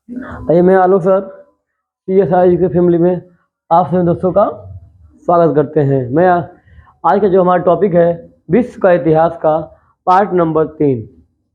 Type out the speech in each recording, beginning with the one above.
मैं आलोक sir CSI के family में आप सभी दोस्तों का स्वागत करते हैं। आज का जो हमारा टॉपिक है विश्व का इतिहास का पार्ट नंबर 3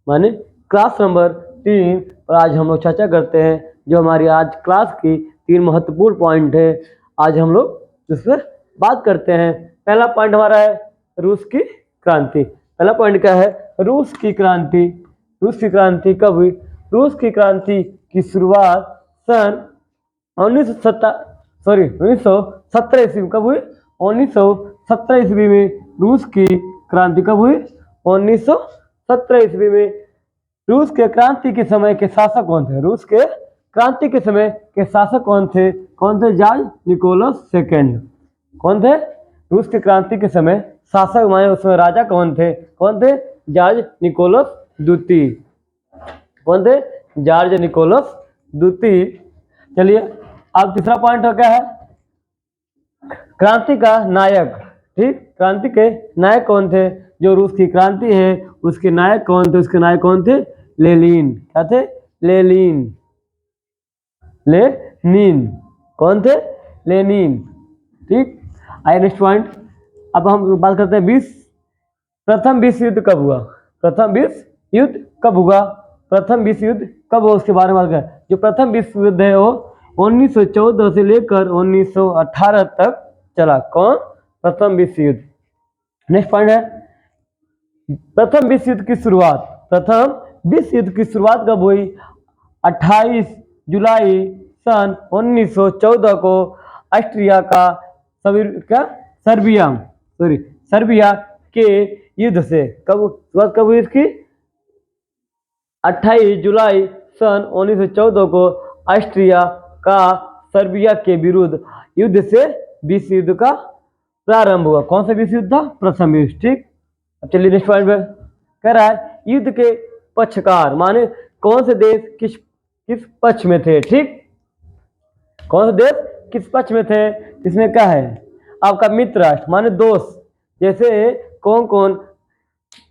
माने क्लास नंबर 3 पर आज हम लोग चर्चा करते हैं। जो हमारी आज क्लास की 3 महत्वपूर्ण पॉइंट है, आज हम लोग उस पर बात करते हैं। पहला पॉइंट हमारा है रूस की क्रांति। पहला पॉइंट क्या है? रूस की क्रांति। रूस की क्रांति कब हुई? रूस की क्रांति की शुरुआत सन 1917 ईस्वी कब हुई? 1917 ईस्वी में रूस की क्रांति कब हुई? 1917 ईस्वी में। रूस के क्रांति के समय के शासक कौन थे? रूस के क्रांति के समय के शासक कौन थे? George Nicholas second. कौन थे? रूस के क्रांति के समय शासक माने उसमें राजा कौन थे? जॉर्ज निकोलस द्वितीय। कौन थे? जॉर्ज निकोलस द्वितीय। चलिए अब तीसरा पॉइंट क्या है? क्रांति का नायक। ठीक, क्रांति के नायक कौन थे? जो रूस की क्रांति है उसके नायक कौन थे? उसके नायक कौन थे? लेनिन। क्या थे? लेनिन। कौन थे? लेनिन। ठीक, आइए नेक्स्ट पॉइंट। अब हम बात करते हैं प्रथम विश्व युद्ध कब हुआ? प्रथम विश्व युद्ध कब हुआ? प्रथम विश्व युद्ध कब हुआ उसके बारे में बात करें। जो प्रथम विश्व युद्ध है वो 1914 से लेकर 1918 तक चला। कौन? प्रथम विश्व युद्ध। नेक्स्ट पॉइंट है प्रथम विश्व युद्ध की शुरुआत। प्रथम विश्व युद्ध की शुरुआत कब हुई? 28 जुलाई सन 1914 को ऑस्ट्रिया का सर्बिया के युद्ध से। कब हुई इसकी? 28 जुलाई सन 1914 को ऑस्ट्रिया का सर्बिया के विरुद्ध युद्ध से विश्व युद्ध का प्रारंभ हुआ। कौन सा विश्व युद्ध था? प्रथम विश्व। ठीक, अब चलिए नेक्स्ट पॉइंट पे कह रहा है युद्ध के पक्षकार माने कौन से देश किस पक्ष में थे? ठीक, कौन से देश किस पक्ष में थे? इसमें क्या है? आपका मित्र राष्ट्र माने दोस्त। जैसे कौन कौन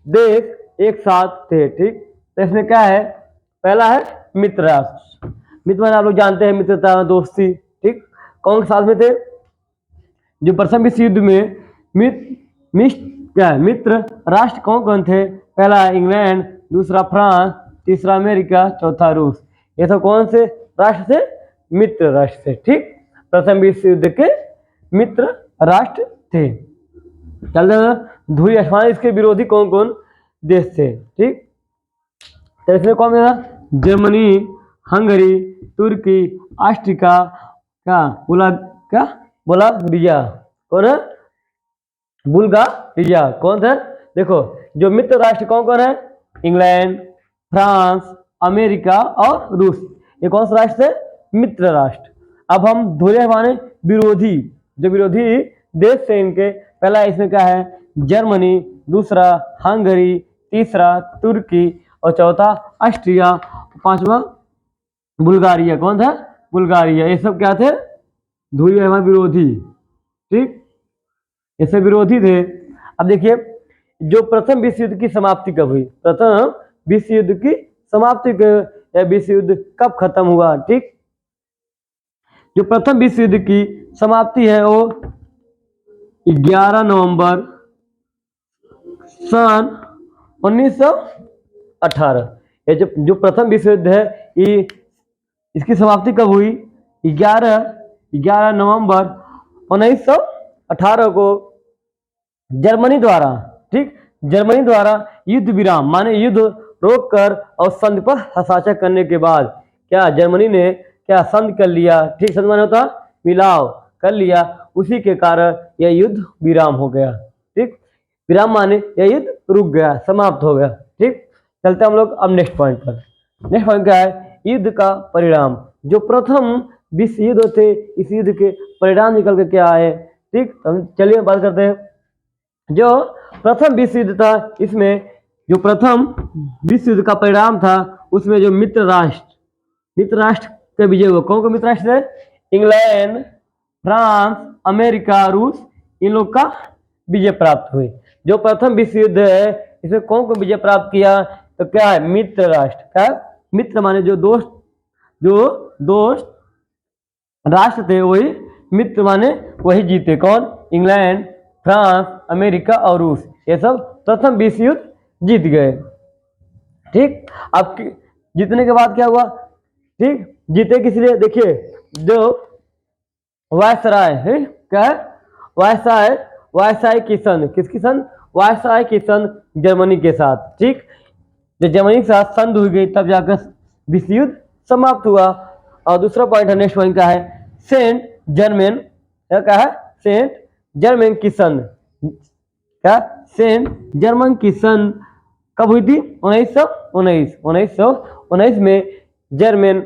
देश एक साथ थे। ठीक, तो इसमें क्या है? पहला है मित्र राष्ट्र। मित्र माने आप लोग जानते हैं मित्रता दोस्ती। ठीक, कौन के साथ में थे? जो प्रथम विश्व युद्ध में मित्र राष्ट्र कौन कौन थे? पहला इंग्लैंड, दूसरा फ्रांस, तीसरा अमेरिका, चौथा रूस। ये सब कौन से राष्ट्र थे? मित्र राष्ट्र थे। ठीक, प्रथम विश्व युद्ध के मित्र राष्ट्र थे। चलते धुरी आसमान इसके विरोधी कौन कौन देश थे? ठीक, तो इसमें कौन था? जर्मनी, हंगरी, तुर्की, ऑस्ट्रिया, बुल्गारिया। कौन है? बुल्गारिया। कौन था? देखो जो मित्र राष्ट्र कौन कौन है? इंग्लैंड, फ्रांस, अमेरिका और रूस। ये कौन सा राष्ट्र थे? मित्र राष्ट्र। अब हम धुरे माने विरोधी। जो विरोधी देश थे इनके, पहला इसमें क्या है? जर्मनी, दूसरा हंगरी, तीसरा तुर्की और चौथा ऑस्ट्रिया, पांचवा बुल्गारिया। कौन था? बुल्गारिया। ये सब क्या थे? धुरी हमारे विरोधी। ठीक, ये सब विरोधी थे। अब देखिए जो प्रथम विश्व युद्ध की समाप्ति कब हुई? प्रथम विश्व युद्ध की समाप्ति या विश्व युद्ध कब खत्म हुआ? ठीक, जो प्रथम विश्व युद्ध की समाप्ति है वो 11 नवंबर सन 1918। ये जो प्रथम विश्व युद्ध है इसकी समाप्ति कब हुई? 11 नवंबर 1918 को जर्मनी द्वारा। ठीक, जर्मनी द्वारा युद्ध विराम माने युद्ध रोककर और संधि पर हस्ताक्षर करने के बाद क्या जर्मनी ने क्या संधि कर लिया? ठीक, संधि माने होता मिलाव कर लिया। उसी के कारण यह युद्ध विराम हो गया। ठीक, विराम माने यह युद्ध रुक गया, समाप्त हो गया। ठीक, चलते हम लोग अब नेक्स्ट पॉइंट पर। नेक्स्ट पॉइंट क्या है? युद्ध का परिणाम। जो प्रथम विश्व युद्ध थे इस युद्ध के परिणाम निकल के क्या आए? ठीक, हम चलिए बात करते हैं। जो प्रथम विश्व युद्ध था इसमें जो प्रथम विश्व युद्ध का परिणाम था उसमें जो मित्र राष्ट्र के विजय हुआ। कौन मित्र राष्ट्र थे? इंग्लैंड, फ्रांस, अमेरिका, रूस, इन लोग का विजय प्राप्त हुई। जो प्रथम विश्व युद्ध है इसमें कौन विजय प्राप्त किया? तो क्या है? मित्र राष्ट्र। क्या? मित्र माने जो जो दोस्त राष्ट्र थे वही मित्र माने वही जीते। कौन? इंग्लैंड, फ्रांस, अमेरिका और रूस, ये सब प्रथम विश्व युद्ध जीत गए। ठीक, अब जीतने के बाद क्या हुआ? ठीक, जीते किस लिए? देखिए, जो वायसराय है, क्या है? वायसराय, वायसराय की संधि, किसकी संधि? वायसराय की संधि जर्मनी के साथ। ठीक, जब जर्मनी के साथ संधि हुई गई तब जाकर विश्व युद्ध समाप्त हुआ। और दूसरा पॉइंट है, नेक्स्ट पॉइंट क्या है? सेंट जर्मन, क्या है? सेंट जर्मन की संधि, क्या? सेंट जर्मन की संधि कब हुई थी? 1919 में जर्मन,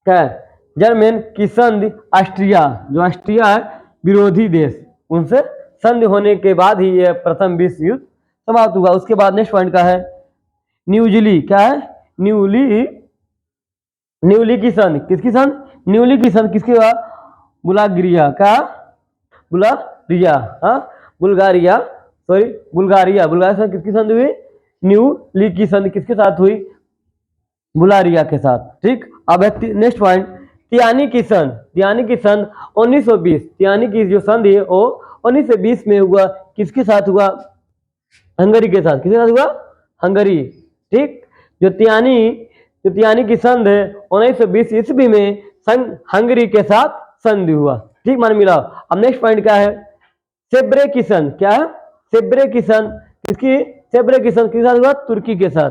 क्या है? जर्मन की संधि ऑस्ट्रिया, जो ऑस्ट्रिया है विरोधी देश, उनसे संधि होने के बाद ही यह प्रथम विश्व युद्ध समाप्त हुआ। उसके बाद नेक्स्ट पॉइंट का है न्यूजिली, क्या है? न्यूली की संधि, किसकी संधि? न्यूली की संधि किसकी हुआ? बुल्गारिया, क्या? बुल्गारिया, हाँ, बुल्गारिया, सॉरी, बुल्गारिया, बुल्गारिया से किसकी संधि हुई? न्यूली की संधि किसके साथ हुई? बुल्गारिया के साथ। ठीक, अब नेक्स्ट पॉइंट, तियानी की संधि, तियानी की संधि 1920, तियानी की जो संधि है वो 1920 में हुआ। किसके साथ हुआ? हंगरी के साथ। किसके साथ हुआ? हंगरी। ठीक, जो तियानी की संधि है 1920 ईस्वी में हंगरी के साथ संधि हुआ। ठीक, मान मिला। अब नेक्स्ट पॉइंट क्या है? सेब्रे की संधि, क्या है? सेब्रे की संधि किसकी? सेब्रे की संधि किसके साथ हुआ? तुर्की के साथ।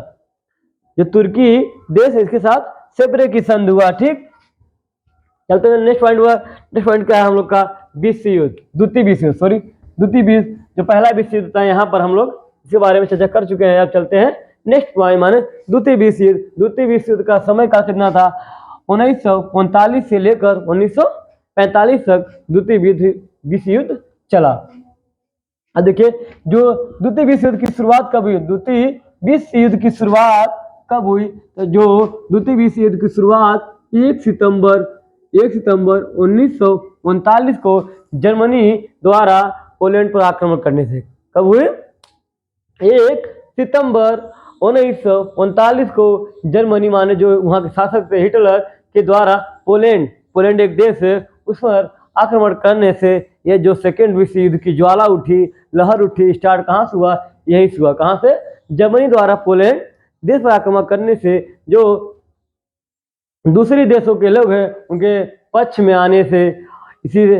जो तुर्की देश है इसके साथ सेब्रे की संधि हुआ। ठीक, चलते हैं नेक्स्ट पॉइंट हुआ। नेक्स्ट पॉइंट क्या है हम लोग का? विश्व युद्ध, द्वितीय विश्व युद्ध, सॉरी, द्वितीय विश्व, जो पहला विश्व युद्ध था यहाँ पर हम लोग इसके बारे में चर्चा कर चुके हैं। अब चलते हैं नेक्स्ट पॉइंट माने द्वितीय विश्व युद्ध। द्वितीय विश्व युद्ध का समय का कितना था? 1939 से लेकर 1945 तक द्वितीय विश्व युद्ध चला। अब देखिए, जो द्वितीय विश्व युद्ध की शुरुआत कब हुई? द्वितीय विश्व युद्ध की शुरुआत कब हुई? तो जो द्वितीय विश्व युद्ध की शुरुआत 1 सितंबर 1939 को जर्मनी द्वारा पोलैंड पर आक्रमण करने से। कब हुए? 1 सितंबर 1939 को जर्मनी माने जो वहां के शासक थे हिटलर के द्वारा पोलैंड एक देश है उस पर आक्रमण करने से यह जो सेकेंड विश्व युद्ध की ज्वाला उठी, लहर उठी, स्टार्ट कहाँ से हुआ? यही से हुआ। कहाँ से? जर्मनी द्वारा पोलैंड देश पर आक्रमण करने से जो दूसरे देशों के लोग हैं उनके पक्ष में आने से इसी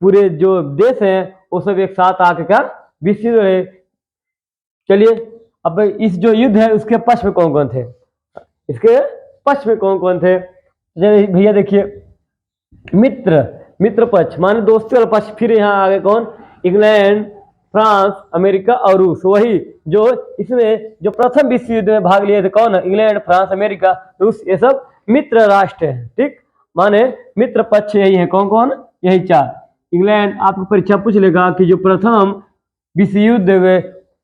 पूरे जो देश हैं वो सब एक साथ आकर क्या विश्व युद्ध रहे। चलिए, अब इस जो युद्ध है उसके पक्ष में कौन कौन थे? इसके पक्ष में कौन कौन थे? भैया देखिए, मित्र पक्ष माने दोस्ती वाला पक्ष। फिर यहाँ आगे कौन? इंग्लैंड, फ्रांस, अमेरिका और रूस। वही जो इसमें जो प्रथम विश्व युद्ध में भाग लिए थे कौन है? इंग्लैंड, फ्रांस, अमेरिका, रूस, ये सब मित्र राष्ट्र है। ठीक, माने मित्र पक्ष यही है। कौन कौन? यही 4। इंग्लैंड, आपको परीक्षा पूछ लेगा कि जो प्रथम विश्व युद्ध हुए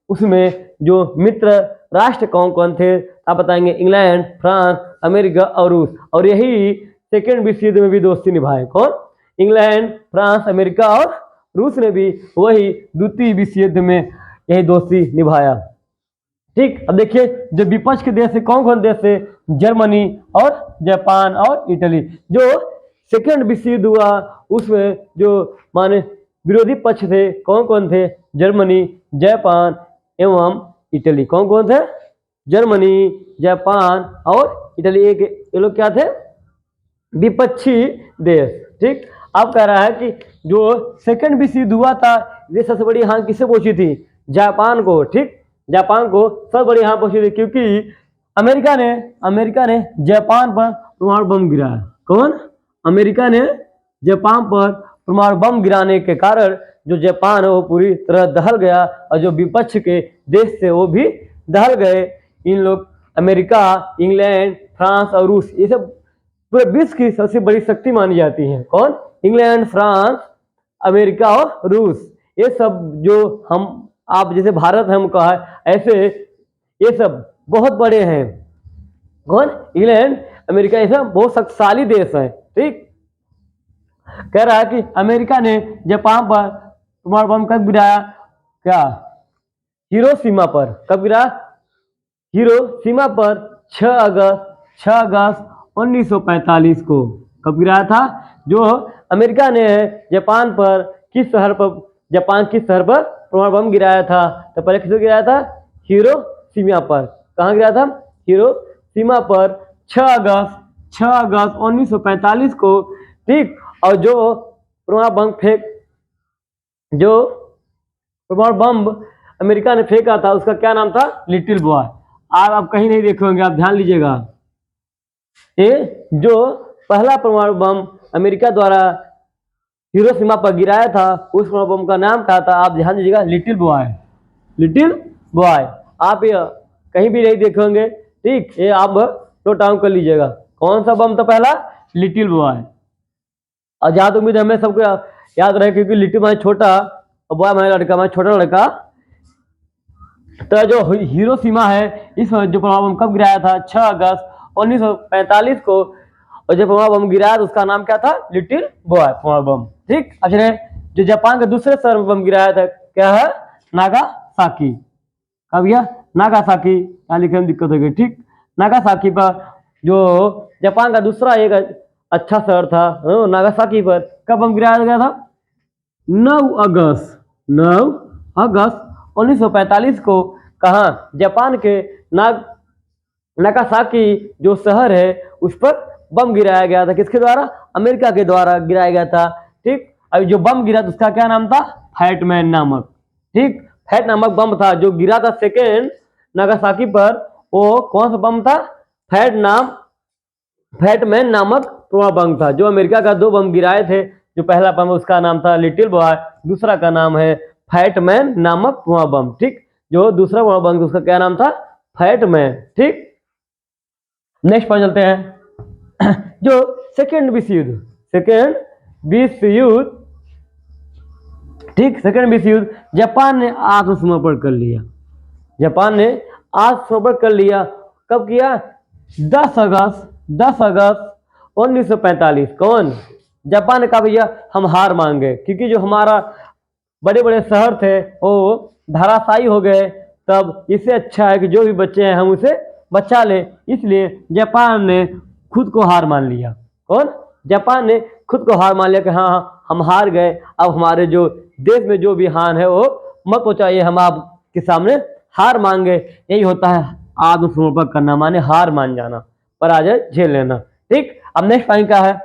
उसमें जो मित्र राष्ट्र कौन कौन थे? आप बताएंगे इंग्लैंड, फ्रांस, अमेरिका और रूस। और यही सेकेंड विश्व युद्ध में भी दोस्ती निभाए। कौन? इंग्लैंड, फ्रांस, अमेरिका और रूस ने भी वही द्वितीय विश्व युद्ध में यही दोस्ती निभाया। ठीक, अब देखिए, जो विपक्ष के देश है कौन कौन देश है? जर्मनी और जापान और इटली। जो सेकेंड विश्व युद्ध हुआ उसमें जो माने विरोधी पक्ष थे कौन कौन थे? जर्मनी, जापान एवं इटली। कौन कौन थे? जर्मनी, जापान और इटली। एक ये लोग क्या थे? विपक्षी देश। ठीक, अब कह रहा है कि जो सेकेंड विश्व युद्ध हुआ था ये सबसे बड़ी हार किसे पहुंची थी? जापान को। ठीक, जापान को सबसे बड़ी हार पहुंची थी क्योंकि अमेरिका ने जापान पर परमाणु बम गिराया। कौन? अमेरिका ने जापान पर परमाणु बम गिराने के कारण जो जापान है वो पूरी तरह दहल गया और जो विपक्ष के देश थे वो भी दहल गए। इन लोग अमेरिका, इंग्लैंड, फ्रांस और रूस, ये सब पूरे विश्व की सबसे बड़ी शक्ति मानी जाती है। कौन? इंग्लैंड, फ्रांस, अमेरिका और रूस। ये सब जो हम आप जैसे भारत हम कहा है ऐसे ये सब बहुत बड़े हैं। कौन? इंग्लैंड, अमेरिका, ये सब बहुत शक्तिशाली देश है। ठीक, कह रहा है कि अमेरिका ने जापान पर परमाणु बम कब गिराया? क्या? हिरोशिमा पर। कब गिरा? हिरोशिमा पर 6 अगस्त 1945 को। कब गिराया था? जो अमेरिका ने जापान किस शहर पर परमाणु बम गिराया था? तो पहले किस पर गिराया था? हिरोशिमा पर। कहाँ गिराया था? हिरोशिमा पर 6 अगस्त 1945 को। ठीक। और जो परमाणु बम अमेरिका ने फेंका था उसका क्या नाम था? Little boy. आप कहीं नहीं देखे होंगे, आप ध्यान लीजिएगा। ये जो पहला परमाणु बम अमेरिका द्वारा हिरोशिमा पर गिराया था उस परमाणु बम का नाम क्या था? आप ध्यान दीजिएगा, लिटिल बॉय। Little boy. आप ये कहीं भी नहीं देखे होंगे। ठीक, ये आप नोट डाउन कर लीजिएगा। कौन सा बम था पहला? Little boy. और जहां तक उम्मीद हमें सबको याद रहे, क्योंकि लिटिल बॉय छोटा और बॉय हमारा लड़का, हमारा छोटा लड़का। तो जो हिरोशिमा है इस जो परमाणु बम कब गिराया था? 6 अगस्त 1945 को। और जो परमाणु बम गिराया उसका नाम क्या था? लिटिल बॉय परमाणु बम। ठीक। अच्छा, जो जापान के दूसरे शहर में बम गिराया था क्या है? नागासाकी। कब गया? नागासाकी। यहाँ लिखने में दिक्कत हो गई। ठीक, नागासाकी पर जो जापान का दूसरा एक अच्छा शहर था नागासाकी पर कब बम गिराया गया था? 9 अगस्त 1945 को। कहाँ? जापान के नागासाकी जो शहर है उस पर बम गिराया गया था। किसके द्वारा? अमेरिका के द्वारा गिराया गया था। ठीक। अब जो बम गिरा था उसका क्या नाम था? फैटमैन नामक। ठीक, फैट नामक बम था जो गिरा था सेकेंड नागासाकी पर। वो कौन सा बम था? फैटमैन नामक परमाणु बम था। जो अमेरिका का 2 बम गिराए थे, जो पहला बम उसका नाम था लिटिल बॉय, दूसरा का नाम है फैटमैन नामक परमाणु बम। ठीक, जो दूसरा परमाणु बम उसका क्या नाम था? फैटमैन। ठीक, नेक्स्ट पॉइंट चलते हैं। जो सेकेंड विश्व युद्ध, ठीक, सेकेंड विश्व युद्ध, जापान ने आत्मसमर्पण कर लिया। जापान ने आत्मसमर्पण कर लिया। कब किया? 10 अगस्त 1945। कौन? जापान ने कहा भैया हम हार मान गए, क्योंकि जो हमारा बड़े बड़े शहर थे वो धराशायी हो गए। तब इससे अच्छा है कि जो भी बच्चे हैं हम उसे बचा ले। इसलिए जापान ने खुद को हार मान लिया। कौन? जापान ने खुद को हार मान लिया कि हाँ हम हार गए, अब हमारे जो देश में जो भी हान है वो मत पहुंचाइए, हम आपके सामने हार मान गए। यही होता है आत्मसमर्पण करना, माने हार मान जाना, पराजय झेल लेना। ठीक, अब नेक्स्ट पॉइंट क्या है?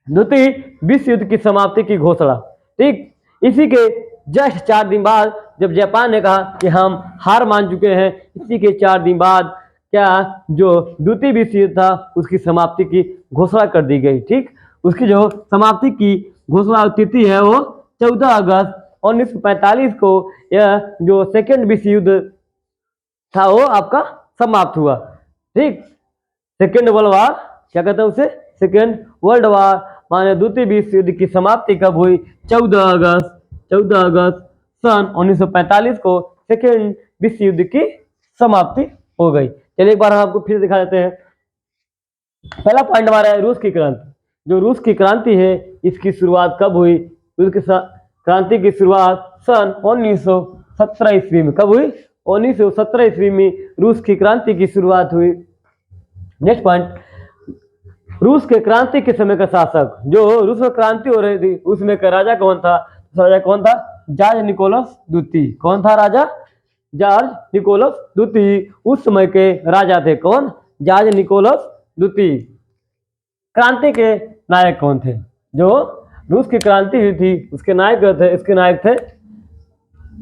द्वितीय विश्व युद्ध की समाप्ति की घोषणा। ठीक, इसी के जस्ट 4 दिन बाद जब जापान ने कहा कि हम हार मान चुके हैं, इसी के 4 दिन बाद क्या जो द्वितीय विश्व युद्ध था उसकी समाप्ति की घोषणा कर दी गई। ठीक, उसकी जो समाप्ति की घोषणा तिथि है वो 14 अगस्त 1945 को यह जो सेकेंड विश्व युद्ध था वो आपका समाप्त हुआ। ठीक, सेकेंड वर्ल्ड वार क्या कहते हैं उसे? सेकेंड वर्ल्ड वार, माने द्वितीय विश्व युद्ध की समाप्ति कब हुई? 14 अगस्त सन 1945 को सेकेंड विश्व युद्ध की समाप्ति हो गई। चलिए एक बार हम आपको फिर दिखा देते हैं। पहला पॉइंट हमारा है रूस की क्रांति। जो रूस की क्रांति है इसकी शुरुआत कब हुई? रूस की क्रांति की शुरुआत सन 1917 ईस्वी में। कब हुई? 1917 ईस्वी में रूस की क्रांति की शुरुआत हुई। नेक्स्ट पॉइंट, रूस के क्रांति के समय का शासक, जो रूस में क्रांति हो रही थी उसमें का राजा कौन था? राजा कौन था? जॉर्ज निकोलस द्वितीय। कौन था राजा? जॉर्ज निकोलस द्वितीय उस समय के राजा थे। कौन? जॉर्ज निकोलस द्वितीय। क्रांति के नायक कौन थे? जो रूस की क्रांति हुई थी उसके नायक थे, इसके नायक थे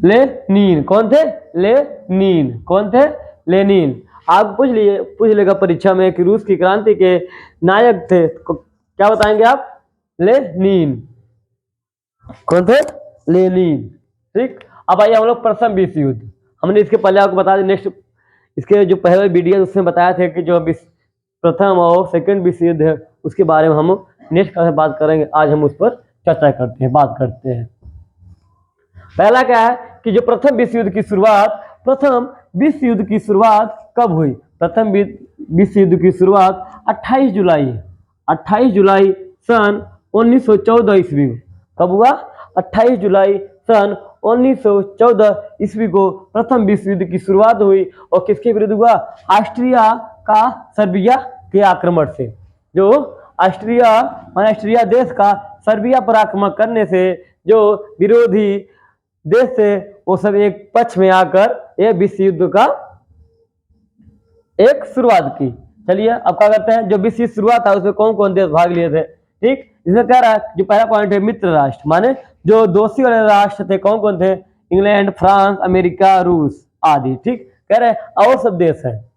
लेनिन। कौन थे? लेनिन। कौन थे? लेनिन। आप पूछ लेगा परीक्षा में कि रूस की क्रांति के नायक थे, क्या बताएंगे आप? लेनिन। कौन थे? लेनिन। ठीक, अब आइए हम लोग प्रथम विश्व युद्ध। हमने इसके पहले आपको बता दें, नेक्स्ट इसके जो पहले वीडियो उसमें बताया था कि जो प्रथम और सेकंड विश्व युद्ध है उसके बारे में हम नेक्स्ट क्लास में बात करेंगे। आज हम उस पर चर्चा करते हैं, बात करते हैं। पहला क्या है कि जो प्रथम विश्व युद्ध की शुरुआत कब हुई? प्रथम विश्व युद्ध की शुरुआत 28 जुलाई सन 1914 ईस्वी को। कब हुआ? 28 जुलाई सन 1914 ईस्वी को प्रथम विश्व युद्ध की शुरुआत हुई। और किसके विरुद्ध हुआ? ऑस्ट्रिया का सर्बिया के आक्रमण से। जो ऑस्ट्रिया देश का सर्बिया पर आक्रमण करने से जो विरोधी देश थे वो सब एक पक्ष में आकर यह विश्व युद्ध का एक शुरुआत की। चलिए अब क्या करते हैं, जो विश्व युद्ध शुरुआत था उसमें कौन कौन देश भाग लिए थे। ठीक, इसमें कह रहा है जो पहला पॉइंट है मित्र राष्ट्र, माने जो दोषी वाले राष्ट्र थे कौन कौन थे, इंग्लैंड, फ्रांस, अमेरिका, रूस आदि। ठीक, कह रहे हैं और सब देश है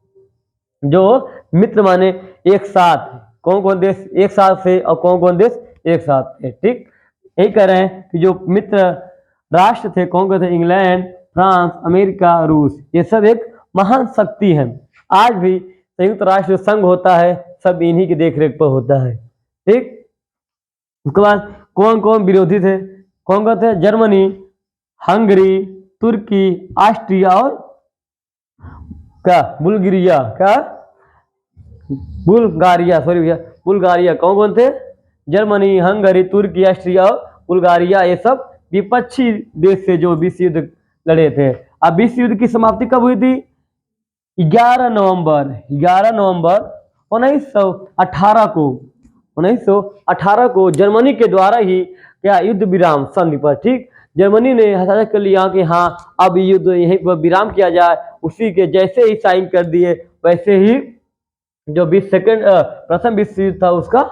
जो मित्र माने एक साथ, कौन कौन देश एक साथ थे और कौन कौन देश एक साथ थे। ठीक, यही कह रहे हैं कि जो मित्र राष्ट्र थे कौन कौन थे, इंग्लैंड, फ्रांस, अमेरिका, रूस, ये सब एक महान शक्ति है। आज भी संयुक्त राष्ट्र संघ होता है सब इन्हीं की देखरेख पर होता है। ठीक, उसके बाद कौन कौन विरोधी थे, कौन कौन थे, जर्मनी, हंगरी, तुर्की, ऑस्ट्रिया और क्या बुल्गारिया, क्या बुल्गारिया, सॉरी भैया बुल्गारिया। कौन कौन थे, जर्मनी, हंगरी, तुर्की, ऑस्ट्रिया और बुल्गारिया, ये सब विपक्षी देश से जो विश्व युद्ध लड़े थे। अब विश्व युद्ध की समाप्ति कब हुई थी, 11 नवंबर 1918 को जर्मनी के द्वारा ही क्या युद्ध विराम संधि पर। ठीक, जर्मनी ने हस्ताक्षर कर लिया कि हाँ अब युद्ध यहीं पर विराम किया जाए, उसी के जैसे ही साइन कर दिए वैसे ही जो प्रथम विश्व युद्ध था उसका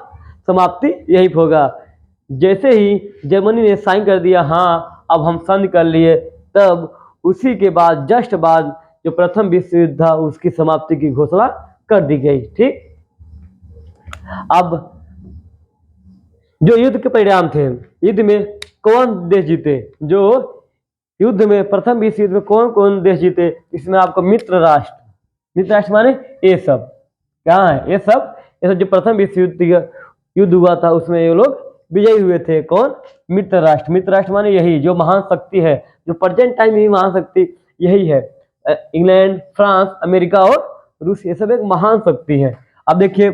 समाप्ति यही होगा। जैसे ही जर्मनी ने साइन कर दिया हाँ अब हम संधि कर लिए, तब उसी के बाद जस्ट बाद जो प्रथम विश्व युद्ध था उसकी समाप्ति की घोषणा कर दी गई। ठीक, अब जो युद्ध के परिणाम थे, युद्ध में कौन देश जीते, जो युद्ध में प्रथम विश्व युद्ध में कौन कौन देश जीते, इसमें आपको मित्र राष्ट्र माने ये सब क्या है, ये सब जो प्रथम विश्व युद्ध हुआ था उसमें ये लोग विजयी हुए थे। कौन, मित्र राष्ट्र माने यही जो महान शक्ति है, जो प्रेजेंट टाइम में महान शक्ति यही है, इंग्लैंड, फ्रांस, अमेरिका और रूस, ये सब एक महान शक्ति है। अब देखिए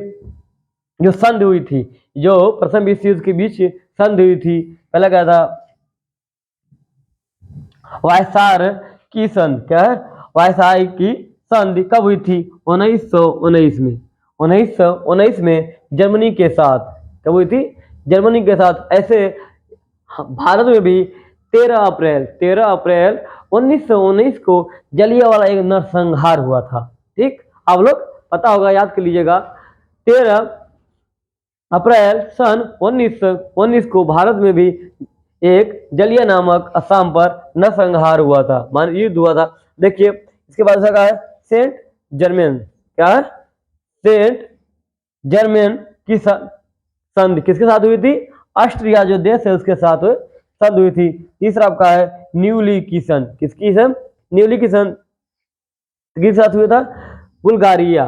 जो संधि हुई थी, जो प्रथम विश्व युद्ध के बीच संधि हुई थी, पहला क्या था, वायसार की संधि। क्या है, वायसार की संधि कब हुई थी, 1919 में। 1919 में जर्मनी के साथ कब हुई थी, जर्मनी के साथ। ऐसे भारत में भी 13 अप्रैल 1919 को जलियांवाला एक नरसंहार हुआ था। ठीक, आप लोग पता होगा, याद कर लीजिएगा, 13 अप्रैल सन 1919 को भारत में भी एक जलिया नामक असम पर नरसंहार हुआ था, मान युद्ध हुआ था। देखिए इसके बाद क्या है, सेंट जर्मन, क्या है, सेंट जर्मन की संधि किसके साथ हुई थी, ऑस्ट्रिया जो देश है उसके साथ संधि हुई थी। तीसरा आपका है न्यूली की संधि, किसकी संधि, न्यूली की संधि किसके साथ हुआ था, बुल्गारिया,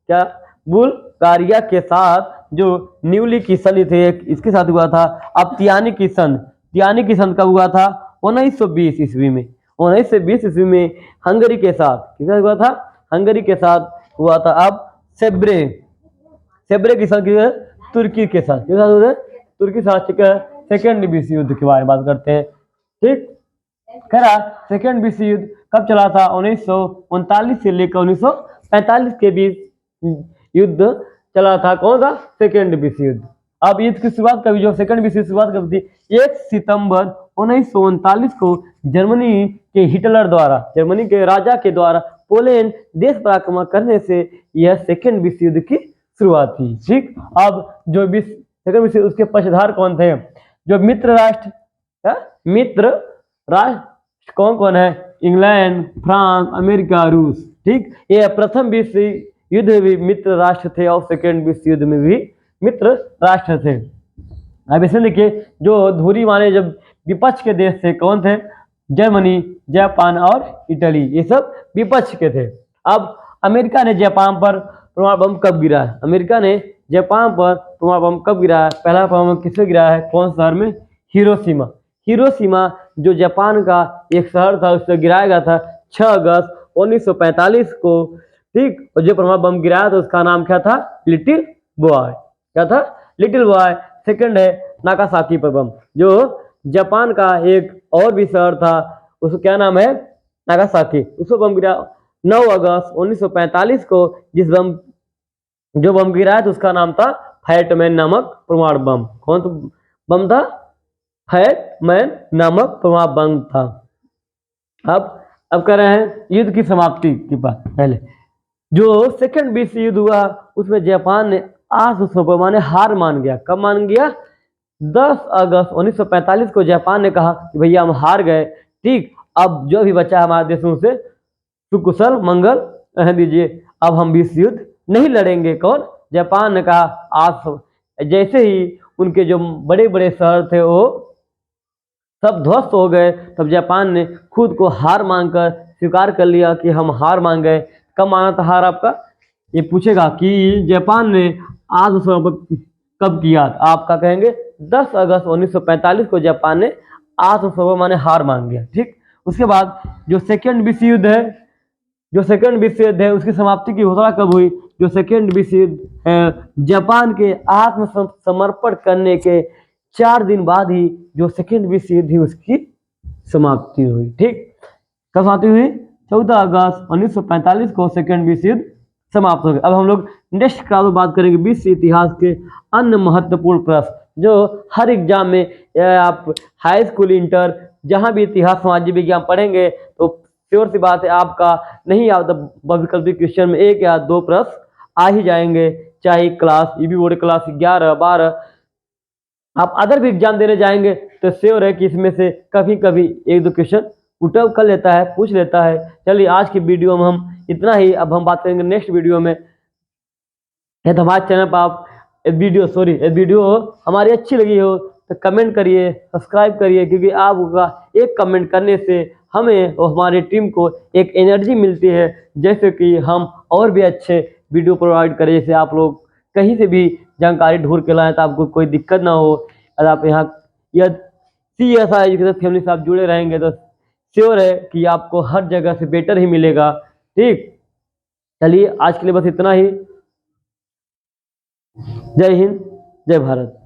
क्या बुल्गारिया के साथ जो न्यूली की संधि थे इसके साथ हुआ था। अब तियानी की संधि कब हुआ था, 1920 ईस्वी में। 1920 ईस्वी में हंगरी के साथ किसके साथ हुआ था, हंगरी के साथ हुआ था। अब सेब्रे की संधि तुर्की के साथ, किसके साथ हुआ था, तुर्की के साथ। सेकेंड विश्व युद्ध के बारे में बात करते हैं। ठीक, कह रहा सेकेंड विश्व युद्ध कब चला था, 1939 से लेकर 1945 के बीच युद्ध चला था। कौन सा, सेकेंड विश्व युद्ध। अब युद्ध की शुरुआत कभी, जो सेकेंड विश्व युद्ध शुरुआत कब थी, 1 सितंबर 1939 को जर्मनी के हिटलर द्वारा, जर्मनी के राजा के द्वारा पोलैंड देश पर आक्रमण करने से यह सेकेंड विश्व युद्ध की शुरुआत थी। ठीक, अब जो सेकेंड विश्व उसके पक्षधार कौन थे, जो मित्र राष्ट्र कौन कौन है, इंग्लैंड, फ्रांस, अमेरिका, रूस। ठीक, ये प्रथम विश्व युद्ध में भी मित्र राष्ट्र थे और सेकेंड विश्व युद्ध में भी मित्र राष्ट्र थे। अब इसमें देखिए जो धुरी माने जब विपक्ष के देश थे कौन थे, जर्मनी, जापान और इटली, ये सब विपक्ष के थे। अब अमेरिका ने जापान पर परमाणु बम कब गिरा है, अमेरिका ने जापान पर परमाणु बम कब गिरा है, पहला परमाणु बम किससे गिरा है, कौन शहर में, हिरोशिमा जो जापान का एक शहर था उससे गिराया गया था 6 अगस्त 1945 को। ठीक, और जो परमाणु बम गिराया था उसका नाम क्या था, लिटिल बॉय, क्या था, लिटिल बॉय। सेकंड है नागासाकी पर बम, जो जापान का एक और भी शहर था उसका क्या नाम है, नागासाकी, उसको बम गिरा 9 अगस्त 1945 को, जिस बम जो बम गिरा है तो उसका नाम था फैटमैन नामक परमाणु बम। कौन सा बम था? फैटमैन नामक परमाणु बम था। अब कह रहे हैं युद्ध की समाप्ति की बात। पहले जो सेकंड विश्व युद्ध हुआ उसमें जापान ने आत्मसमर्पण माने हार मान गया। कब मान गया? 10 अगस्त 1945 को जापान ने कहा कि भैया हम हार गए, ठीक, अब जो भी बचा हमारे देशों से सुकुशल मंगल रहने दीजिए, अब हम विश्व युद्ध नहीं लड़ेंगे। कौन? जापान ने कहा। आज जैसे ही उनके जो बड़े बड़े शहर थे वो सब ध्वस्त हो गए, तब जापान ने खुद को हार मानकर स्वीकार कर लिया कि हम हार मान गए। कब माना था हार आपका? ये पूछेगा कि जापान ने आत्मसमर्पण कब किया? आपका कहेंगे 10 अगस्त 1945 को जापान ने आत्मसमर्पण माने हार मान गया, ठीक। उसके बाद जो सेकेंड विश्व युद्ध है उसकी समाप्ति की घोषणा कब हुई? जो सेकेंड विश्व युद्ध है, जापान के आत्मसमर्पण करने के 4 दिन बाद ही जो सेकेंड विश्व युद्ध उसकी समाप्ति हुई, ठीक। कब समाप्ति हुई? 14 अगस्त 1945 को सेकेंड विश्व युद्ध समाप्त हो गया। अब हम लोग नेक्स्ट क्लास में बात करेंगे विश्व इतिहास के अन्य महत्वपूर्ण प्रश्न जो हर एग्जाम में आप हाई स्कूल, इंटर जहां भी इतिहास सामाजिक विज्ञान पढ़ेंगे तो श्योर सी बात है आपका नहीं आता वैकल्पिक क्वेश्चन में 1 या 2 प्रश्न आ ही जाएंगे। चाहे क्लास ईबी बोर्ड क्लास 11, 12 आप अदर भी एग्जाम देने जाएंगे तो श्योर है कि इसमें से कभी कभी 1-2 क्वेश्चन पुटअप कर लेता है, पूछ लेता है। चलिए आज की वीडियो में हम इतना ही। अब हम बात करेंगे नेक्स्ट वीडियो में। यदि हमारे चैनल पर आप वीडियो हमारी अच्छी लगी हो तो कमेंट करिए, सब्सक्राइब करिए, क्योंकि आपका एक कमेंट करने से हमें और हमारी टीम को एक एनर्जी मिलती है, जैसे कि हम और भी अच्छे वीडियो प्रोवाइड करें। जैसे आप लोग कहीं से भी जानकारी ढूंढ के लाएं तो आपको कोई दिक्कत ना हो। अगर आप यहाँ CSI एजुकेशन फैमिली से आप जुड़े रहेंगे तो श्योर है कि आपको हर जगह से बेटर ही मिलेगा, ठीक। चलिए आज के लिए बस इतना ही। जय हिंद, जय भारत।